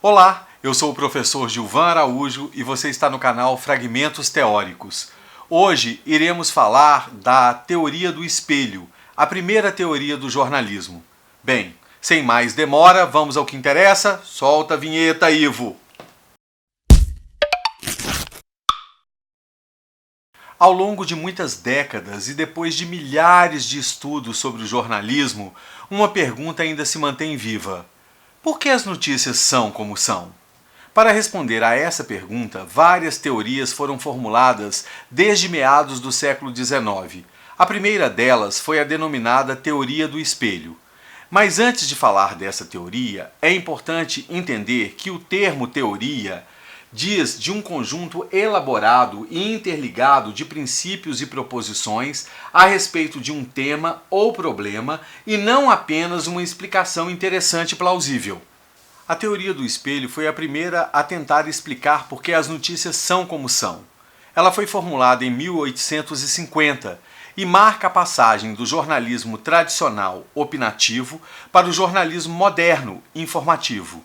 Olá, eu sou o professor Gilvan Araújo e você está no canal Fragmentos Teóricos. Hoje iremos falar da teoria do espelho, a primeira teoria do jornalismo. Bem, sem mais demora, vamos ao que interessa. Solta a vinheta, Ivo! Ao longo de muitas décadas e depois de milhares de estudos sobre o jornalismo, uma pergunta ainda se mantém viva: por que as notícias são como são? Para responder a essa pergunta, várias teorias foram formuladas desde meados do século XIX. A primeira delas foi a denominada teoria do espelho. Mas antes de falar dessa teoria, é importante entender que o termo teoria diz de um conjunto elaborado e interligado de princípios e proposições a respeito de um tema ou problema e não apenas uma explicação interessante e plausível. A teoria do espelho foi a primeira a tentar explicar por que as notícias são como são. Ela foi formulada em 1850 e marca a passagem do jornalismo tradicional opinativo para o jornalismo moderno informativo.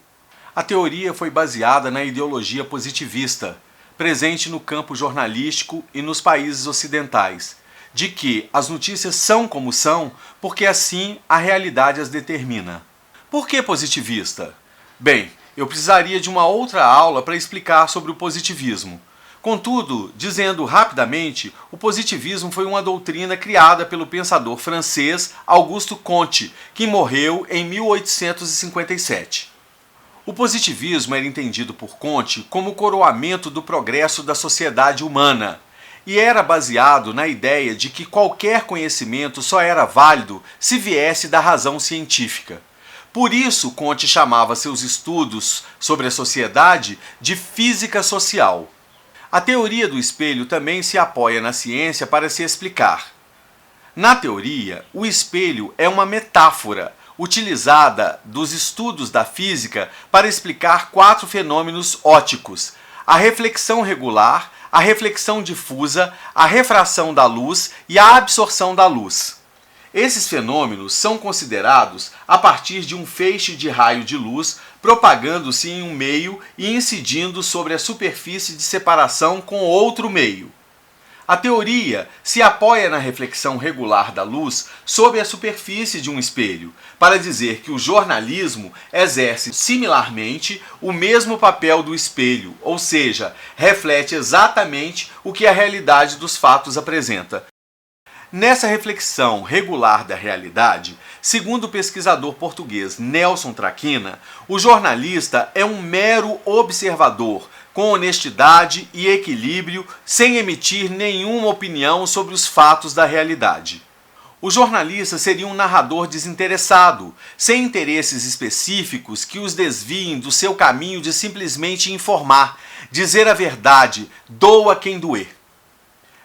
A teoria foi baseada na ideologia positivista, presente no campo jornalístico e nos países ocidentais, de que as notícias são como são porque assim a realidade as determina. Por que positivista? Bem, eu precisaria de uma outra aula para explicar sobre o positivismo. Contudo, dizendo rapidamente, o positivismo foi uma doutrina criada pelo pensador francês Auguste Comte, que morreu em 1857. O positivismo era entendido por Comte como o coroamento do progresso da sociedade humana e era baseado na ideia de que qualquer conhecimento só era válido se viesse da razão científica. Por isso, Comte chamava seus estudos sobre a sociedade de física social. A teoria do espelho também se apoia na ciência para se explicar. Na teoria, o espelho é uma metáfora utilizada dos estudos da física para explicar 4 fenômenos ópticos: a reflexão regular, a reflexão difusa, a refração da luz e a absorção da luz. Esses fenômenos são considerados a partir de um feixe de raio de luz propagando-se em um meio e incidindo sobre a superfície de separação com outro meio. A teoria se apoia na reflexão regular da luz sobre a superfície de um espelho, para dizer que o jornalismo exerce similarmente o mesmo papel do espelho, ou seja, reflete exatamente o que a realidade dos fatos apresenta. Nessa reflexão regular da realidade, segundo o pesquisador português Nelson Traquina, o jornalista é um mero observador, com honestidade e equilíbrio, sem emitir nenhuma opinião sobre os fatos da realidade. O jornalista seria um narrador desinteressado, sem interesses específicos que os desviem do seu caminho de simplesmente informar, dizer a verdade, doa quem doer.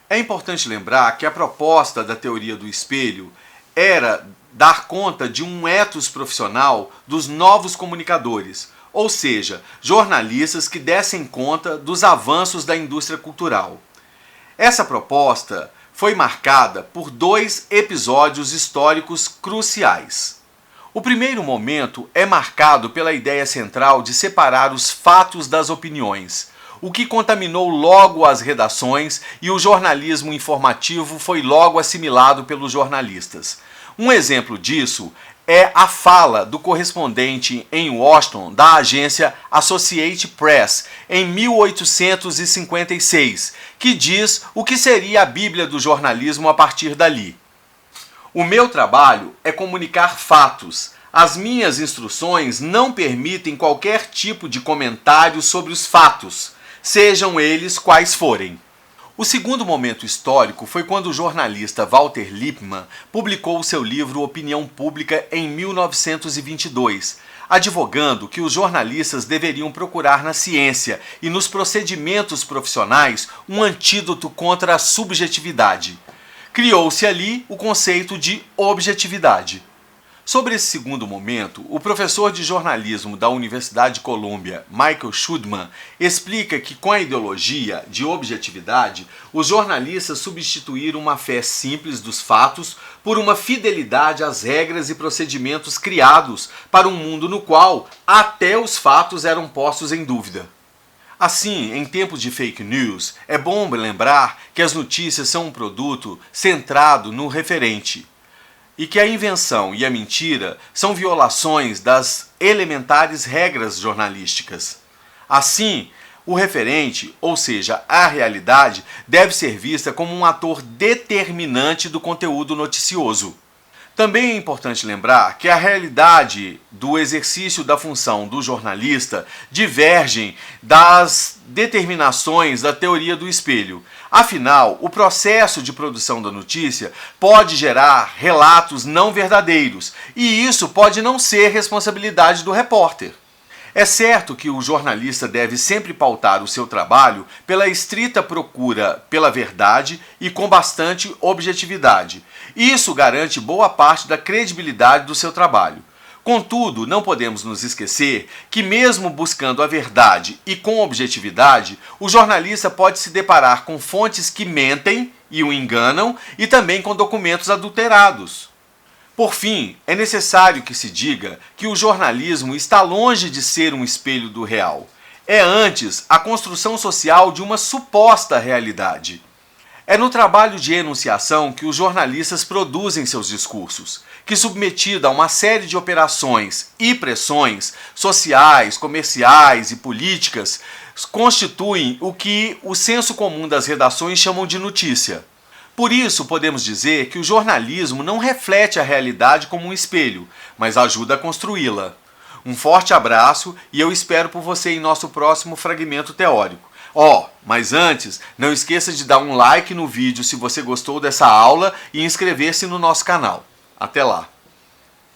É importante lembrar que a proposta da teoria do espelho era dar conta de um ethos profissional dos novos comunicadores, ou seja, jornalistas que dessem conta dos avanços da indústria cultural. Essa proposta foi marcada por 2 episódios históricos cruciais. O primeiro momento é marcado pela ideia central de separar os fatos das opiniões, o que contaminou logo as redações e o jornalismo informativo foi logo assimilado pelos jornalistas. Um exemplo disso é a fala do correspondente em Washington da agência Associated Press em 1856, que diz o que seria a Bíblia do jornalismo a partir dali. O meu trabalho é comunicar fatos. As minhas instruções não permitem qualquer tipo de comentário sobre os fatos, sejam eles quais forem. O segundo momento histórico foi quando o jornalista Walter Lippmann publicou seu livro Opinião Pública em 1922, advogando que os jornalistas deveriam procurar na ciência e nos procedimentos profissionais um antídoto contra a subjetividade. Criou-se ali o conceito de objetividade. Sobre esse segundo momento, o professor de jornalismo da Universidade de Colômbia, Michael Schudman, explica que com a ideologia de objetividade, os jornalistas substituíram uma fé simples dos fatos por uma fidelidade às regras e procedimentos criados para um mundo no qual até os fatos eram postos em dúvida. Assim, em tempos de fake news, é bom lembrar que as notícias são um produto centrado no referente e que a invenção e a mentira são violações das elementares regras jornalísticas. Assim, o referente, ou seja, a realidade, deve ser vista como um ator determinante do conteúdo noticioso. Também é importante lembrar que a realidade do exercício da função do jornalista divergem das determinações da teoria do espelho. Afinal, o processo de produção da notícia pode gerar relatos não verdadeiros, e isso pode não ser responsabilidade do repórter. É certo que o jornalista deve sempre pautar o seu trabalho pela estrita procura pela verdade e com bastante objetividade. Isso garante boa parte da credibilidade do seu trabalho. Contudo, não podemos nos esquecer que, mesmo buscando a verdade e com objetividade, o jornalista pode se deparar com fontes que mentem e o enganam e também com documentos adulterados. Por fim, é necessário que se diga que o jornalismo está longe de ser um espelho do real. É antes a construção social de uma suposta realidade. É no trabalho de enunciação que os jornalistas produzem seus discursos, que, submetido a uma série de operações e pressões sociais, comerciais e políticas, constituem o que o senso comum das redações chamam de notícia. Por isso, podemos dizer que o jornalismo não reflete a realidade como um espelho, mas ajuda a construí-la. Um forte abraço e eu espero por você em nosso próximo fragmento teórico. Mas antes, não esqueça de dar um like no vídeo se você gostou dessa aula e inscrever-se no nosso canal. Até lá!